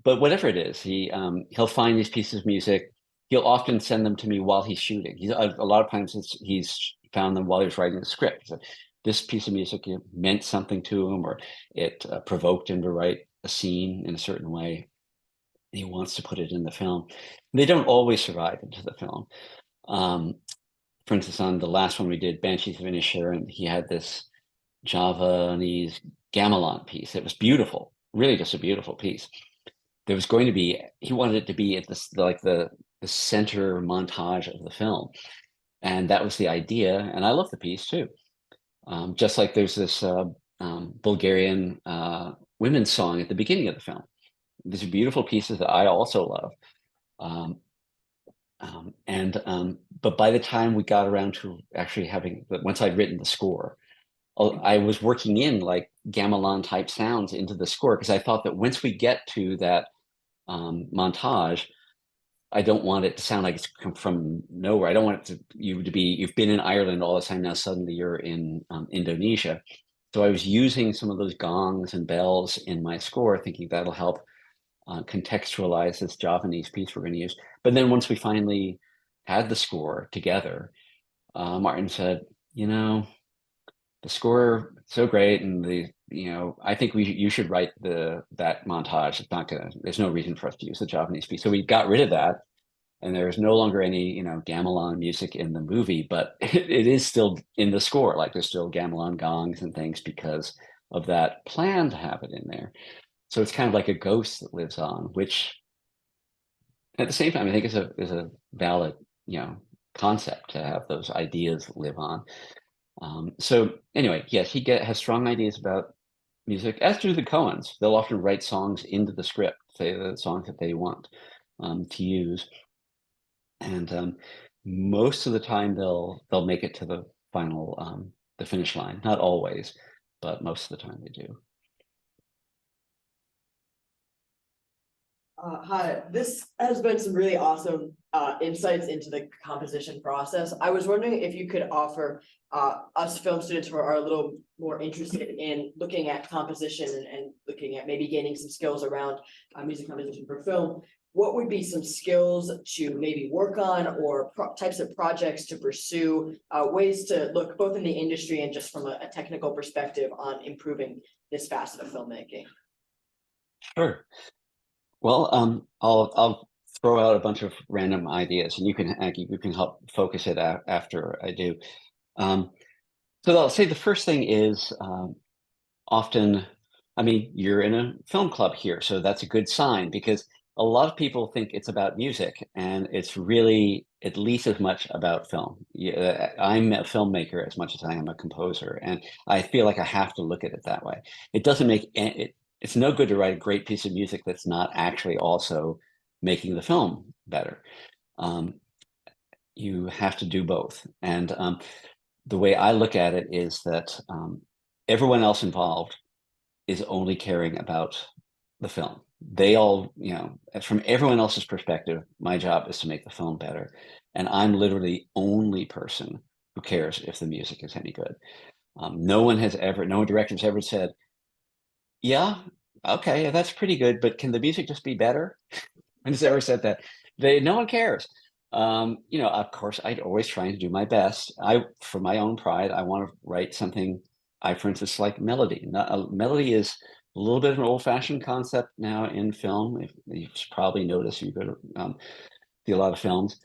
whatever it is, he'll find these pieces of music. He'll often send them to me while he's shooting. A lot of times he's found them while he's writing the script. So this piece of music meant something to him, or it provoked him to write a scene in a certain way. He wants to put it in the film. They don't always survive into the film. For instance, on the last one we did, Banshees of Inisherin, he had this Javanese gamelan piece. It was beautiful, really just a beautiful piece. There was going to be, he wanted it to be at this the center montage of the film, and that was the idea. And I love the piece too. Just like there's this Bulgarian women's song at the beginning of the film. These are beautiful pieces that I also love. But by the time we got around to actually once I'd written the score, I was working in like gamelan type sounds into the score, because I thought that once we get to that montage, I don't want it to sound like it's come from nowhere. I don't want you to be, you've been in Ireland all the time, now suddenly you're in Indonesia. So I was using some of those gongs and bells in my score, thinking that'll help contextualize this Javanese piece we're going to use. But then once we finally had the score together, Martin said, the score so great, and I think you should write that montage. It's not there's no reason for us to use the Javanese piece. So we got rid of that, and there's no longer any gamelan music in the movie, but it is still in the score. Like there's still gamelan gongs and things because of that plan to have it in there. So it's kind of like a ghost that lives on, which at the same time I think is a valid concept, to have those ideas live on. So anyway, yes, he has strong ideas about music, as do the Coens. They'll often write songs into the script, say the songs that they want to use, and most of the time they'll make it to the final the finish line. Not always, but most of the time they do. Hi, this has been some really awesome insights into the composition process. I was wondering if you could offer us film students who are a little more interested in looking at composition and looking at maybe gaining some skills around music composition for film. What would be some skills to maybe work on, or types of projects to pursue, ways to look both in the industry and just from a technical perspective on improving this facet of filmmaking? Sure. Well, I'll throw out a bunch of random ideas, and you can help focus it out after I do. So I'll say the first thing is often, I mean, you're in a film club here, so that's a good sign, because a lot of people think it's about music, and it's really at least as much about film. I'm a filmmaker as much as I am a composer, and I feel like I have to look at it that way. It doesn't make it. It's no good to write a great piece of music that's not actually also making the film better. You have to do both. And the way I look at it is that everyone else involved is only caring about the film. they all, you know, from everyone else's perspective, my job is to make the film better. And I'm literally the only person who cares if the music is any good. No director's ever said, yeah, okay, that's pretty good, but can the music just be better? No one's ever said that. No one cares. You know, of course, I'd always trying to do my best. For my own pride, I want to write something. For instance, like melody. Melody is a little bit of an old-fashioned concept now in film. If you've probably noticed, you go to see a lot of films,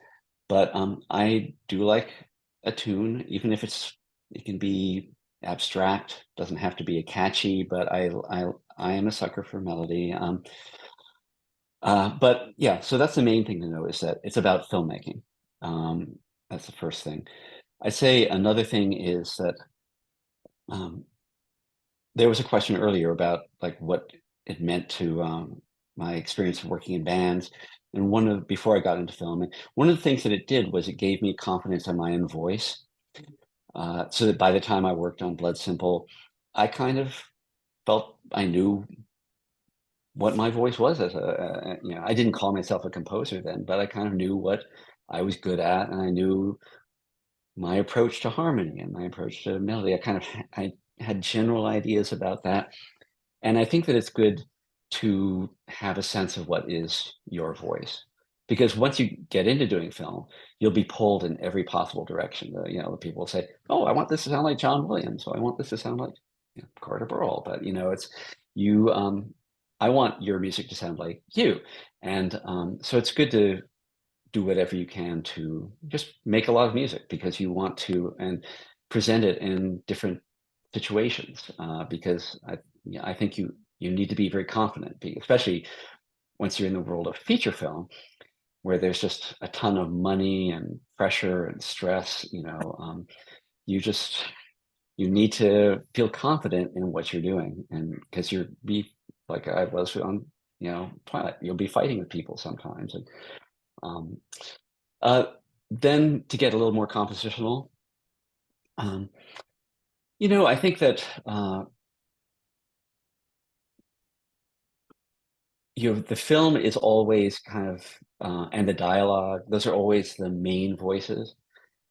but I do like a tune, even if it can be abstract. Doesn't have to be a catchy, but I am a sucker for melody. But yeah, so that's the main thing to know is that it's about filmmaking. That's the first thing. I'd say another thing is that there was a question earlier about like what it meant to my experience of working in bands. And before I got into filming, one of the things that it did was it gave me confidence in my own voice. So that by the time I worked on Blood Simple, I kind of felt I knew what my voice was as you know, I didn't call myself a composer then, but I kind of knew what I was good at, and I knew my approach to harmony and my approach to melody. I had general ideas about that, and I think that it's good to have a sense of what is your voice, because once you get into doing film, you'll be pulled in every possible direction. You know, the people will say, "Oh, I want this to sound like John Williams," so I want this to sound like, you know, Carter Burwell. But you know, it's you. I want your music to sound like you, and so it's good to do whatever you can to just make a lot of music because you want to and present it in different situations. Because I think you need to be very confident, especially once you're in the world of feature film, where there's just a ton of money and pressure and stress. You know, you need to feel confident in what you're doing, and because you're be like I was on, you know, Twilight, you'll be fighting with people sometimes, and um, uh, then to get a little more compositional, um, you know, I think that the film is always kind of and the dialogue; those are always the main voices.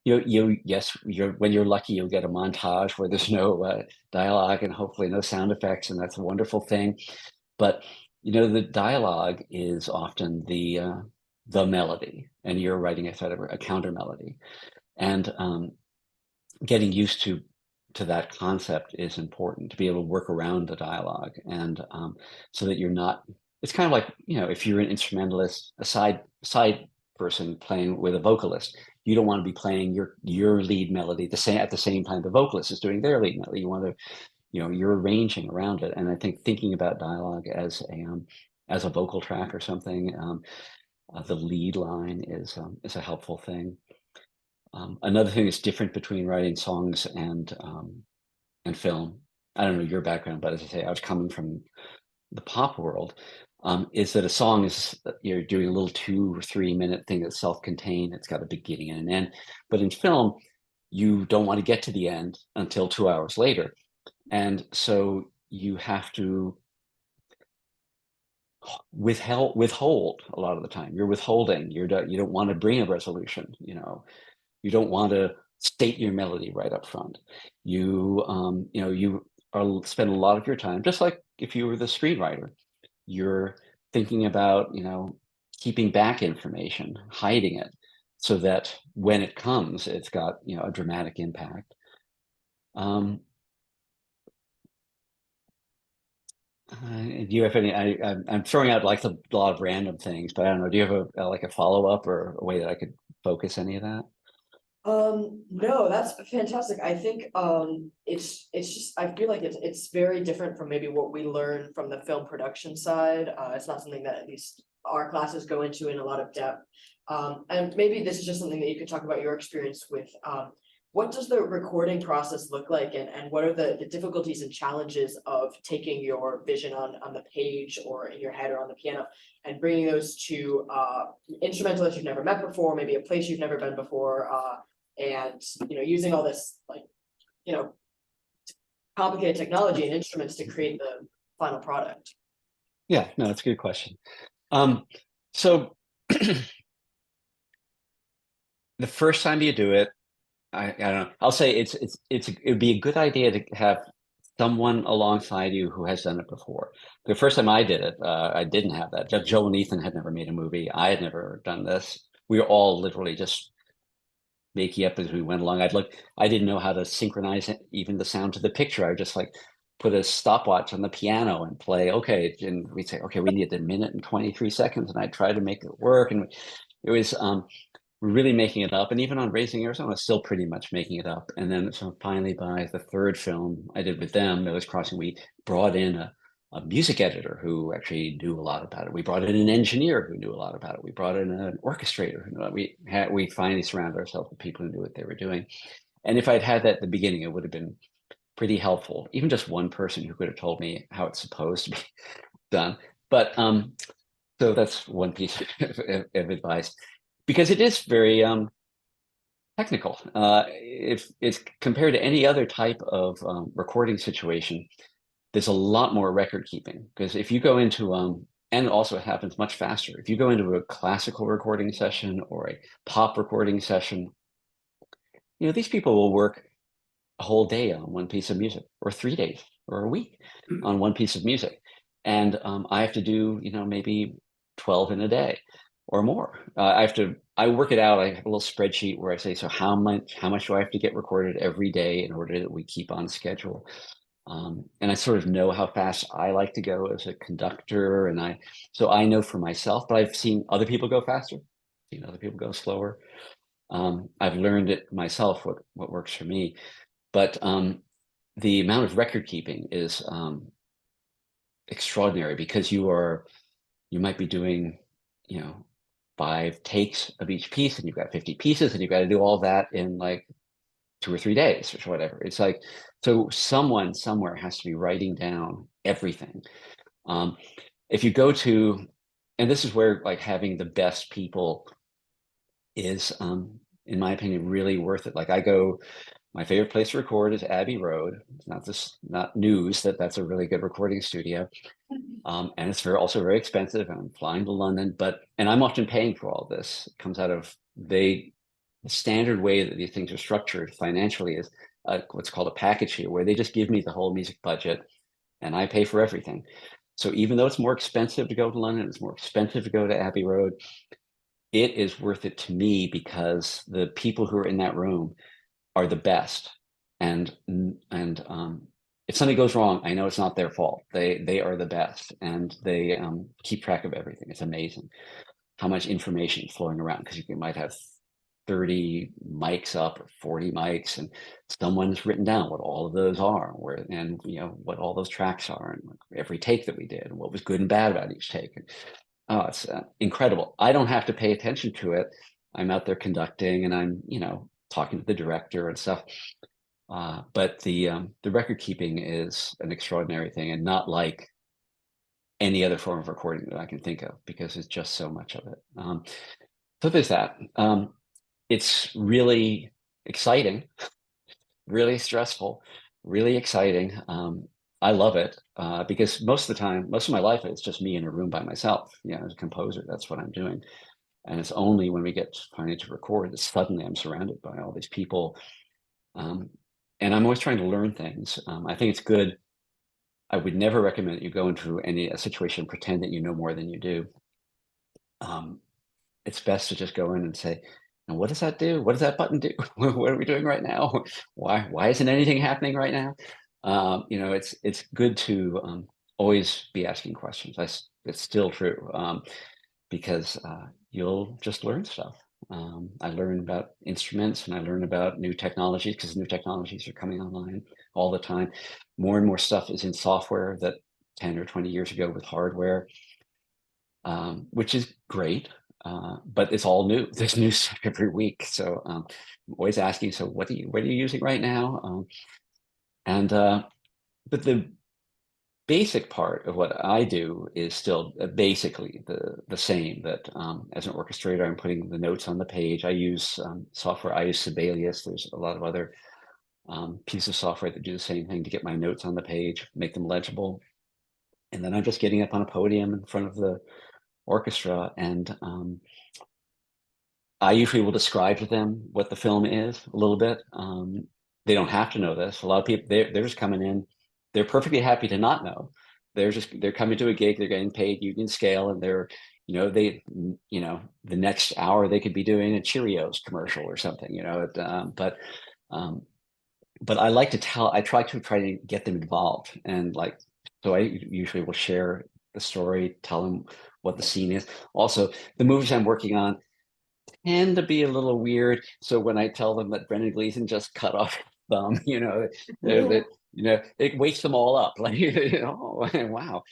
Yes, when you're lucky, you'll get a montage where there's no dialogue and hopefully no sound effects, and that's a wonderful thing. But you know, the dialogue is often the melody, and you're writing a sort of a counter melody, and getting used to that concept is important to be able to work around the dialogue, and so that you're not. It's kind of like, you know, if you're an instrumentalist, a side person playing with a vocalist, you don't want to be playing your lead melody at the same time the vocalist is doing their lead melody. You want to, you know, you're arranging around it. And I think thinking about dialogue as a vocal track or something, the lead line is a helpful thing. Another thing that's different between writing songs and film. I don't know your background, but as I say, I was coming from the pop world. Is that a song is you're doing a little 2 or 3 minute thing that's self-contained. It's got a beginning and an end. But in film, you don't want to get to the end until 2 hours later, and so you have to withhold a lot of the time. You're withholding. You don't want to bring a resolution. You know, you don't want to state your melody right up front. You know, you spend a lot of your time, just like if you were the screenwriter, you're thinking about, you know, keeping back information, hiding it, so that when it comes, it's got, you know, a dramatic impact. Do you have any? I'm throwing out like a lot of random things, but I don't know. Do you have like a follow up or a way that I could focus any of that? No, that's fantastic. I think it's just I feel like it's very different from maybe what we learn from the film production side. It's not something that at least our classes go into in a lot of depth. And maybe this is just something that you could talk about your experience with. What does the recording process look like, and what are the difficulties and challenges of taking your vision on the page or in your head or on the piano and bringing those to instrumentalists you've never met before, maybe a place you've never been before, and you know, using all this, like, you know, complicated technology and instruments to create the final product. Yeah, no, it's a good question. So the first time you do it, I don't know. I'll say it would be a good idea to have someone alongside you who has done it before. The first time I did it, I didn't have that. Joe and Ethan had never made a movie. I had never done this. We were all literally just making up as we went along. I didn't know how to synchronize even the sound to the picture. I would just like put a stopwatch on the piano and play, okay, and we'd say, okay, we need a minute and 23 seconds, and I tried to make it work. And it was really making it up. And even on Raising Arizona, still pretty much making it up. And then so finally by the third film I did with them, Miller's Crossing, we brought in a music editor who actually knew a lot about it. We brought in an engineer who knew a lot about it. We brought in an orchestrator. We finally surrounded ourselves with people who knew what they were doing. And if I'd had that at the beginning, it would have been pretty helpful. Even just one person who could have told me how it's supposed to be done. But so that's one piece of advice, because it is very technical. If it's compared to any other type of recording situation, there's a lot more record keeping, because if you go into and also it happens much faster. If you go into a classical recording session or a pop recording session, you know, these people will work a whole day on one piece of music, or 3 days, or a week on one piece of music. And I have to do, you know, maybe 12 in a day or more. I work it out. I have a little spreadsheet where I say, so how much do I have to get recorded every day in order that we keep on schedule? And I sort of know how fast I like to go as a conductor. And so I know for myself, but I've seen other people go faster, seen other people go slower. I've learned it myself, what works for me. But the amount of record keeping is extraordinary, because you might be doing, you know, 5 takes of each piece, and you've got 50 pieces, and you've got to do all that in like 2 or 3 days or whatever. It's like, so someone somewhere has to be writing down everything. If you go to, and this is where like having the best people is, in my opinion, really worth it. Like my favorite place to record is Abbey Road. It's not news that that's a really good recording studio. And it's also very expensive, and I'm flying to London, and I'm often paying for all this. It comes out of the standard way that these things are structured financially is what's called a package here, where they just give me the whole music budget and I pay for everything. So even though it's more expensive to go to London, it's more expensive to go to Abbey Road, it is worth it to me, because the people who are in that room are the best. And if something goes wrong, I know it's not their fault. They are the best, and they keep track of everything. It's amazing how much information is flowing around, because you might have 30 mics up or 40 mics, and someone's written down what all of those are, and you know what all those tracks are, and every take that we did, and what was good and bad about each take. Oh, it's incredible. I don't have to pay attention to it. I'm out there conducting, and I'm, you know, talking to the director and stuff. But the record keeping is an extraordinary thing, and not like any other form of recording that I can think of, because it's just so much of it. So there's that. It's really exciting, really stressful, really exciting. I love it, because most of my life, it's just me in a room by myself. You know, as a composer, that's what I'm doing. And it's only when we get finally to record that suddenly I'm surrounded by all these people. And I'm always trying to learn things. I think it's good. I would never recommend that you go into a situation and pretend that you know more than you do. It's best to just go in and say, and what does that do? What does that button do? What are we doing right now? Why isn't anything happening right now? You know, it's good to always be asking questions. It's still true, because you'll just learn stuff. I learn about instruments, and I learn about new technologies, because new technologies are coming online all the time. More and more stuff is in software that 10 or 20 years ago with hardware, which is great. But it's all new. There's new stuff every week. So I'm always asking, so what are you using right now? But the basic part of what I do is still basically the same, that as an orchestrator, I'm putting the notes on the page. I use software. I use Sibelius. There's a lot of other pieces of software that do the same thing to get my notes on the page, make them legible. And then I'm just getting up on a podium in front of the orchestra, and I usually will describe to them what the film is a little bit. They don't have to know this. A lot of people, they're just coming in. They're perfectly happy to not know. They're coming to a gig. They're getting paid union scale, and they're, the next hour they could be doing a Cheerios commercial or something. But I like to tell. I try to get them involved, and so I usually will share the story, tell them what the scene is. Also, the movies I'm working on tend to be a little weird. So when I tell them that Brendan Gleeson just cut off his thumb, it wakes them all up. Like, oh wow.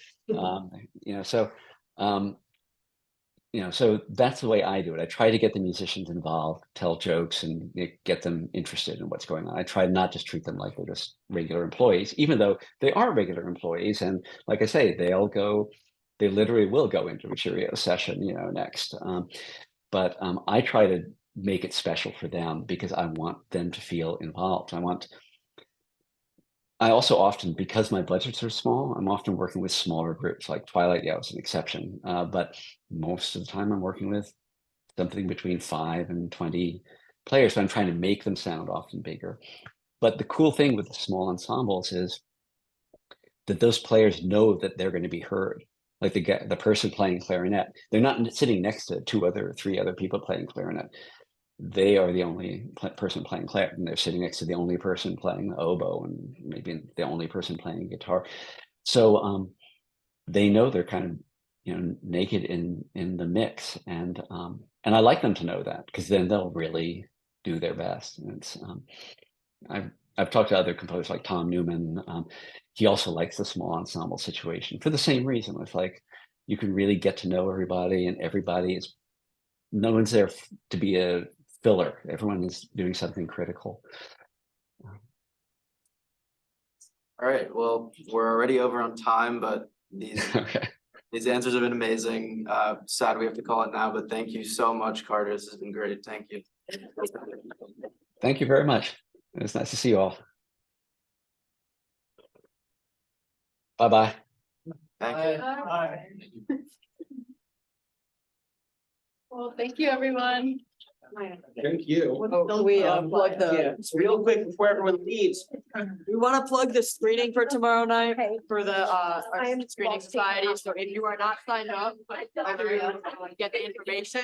So that's the way I do it. I try to get the musicians involved, tell jokes, and get them interested in what's going on. I try not just treat them like they're just regular employees, even though they are regular employees. And like I say, they literally will go into a Cheerio session, next. But I try to make it special for them because I want them to feel involved. I also often, because my budgets are small, I'm often working with smaller groups. Like Twilight, yeah, was an exception. But most of the time I'm working with something between 5 and 20 players. So I'm trying to make them sound often bigger. But the cool thing with the small ensembles is that those players know that they're going to be heard. Like the person playing clarinet, they're not sitting next to 3 other people playing clarinet. They are the only person playing clarinet, and they're sitting next to the only person playing the oboe, and maybe the only person playing guitar. So they know they're kind of naked in the mix, and I like them to know that, because then they'll really do their best. And it's I've talked to other composers like Tom Newman. He also likes the small ensemble situation for the same reason. It's like you can really get to know everybody, and no one's there to be a filler. Everyone is doing something critical. All right, well, we're already over on time, but these answers have been amazing. Sad we have to call it now, but thank you so much, Carter. This has been great. Thank you. Thank you very much. It's nice to see you all. Bye-bye. Thank you. Well, thank you, everyone. Thank you. We plug the. Real quick before everyone leaves, We want to plug the screening for tomorrow night for the our screening society. So if you are not signed up, get the information.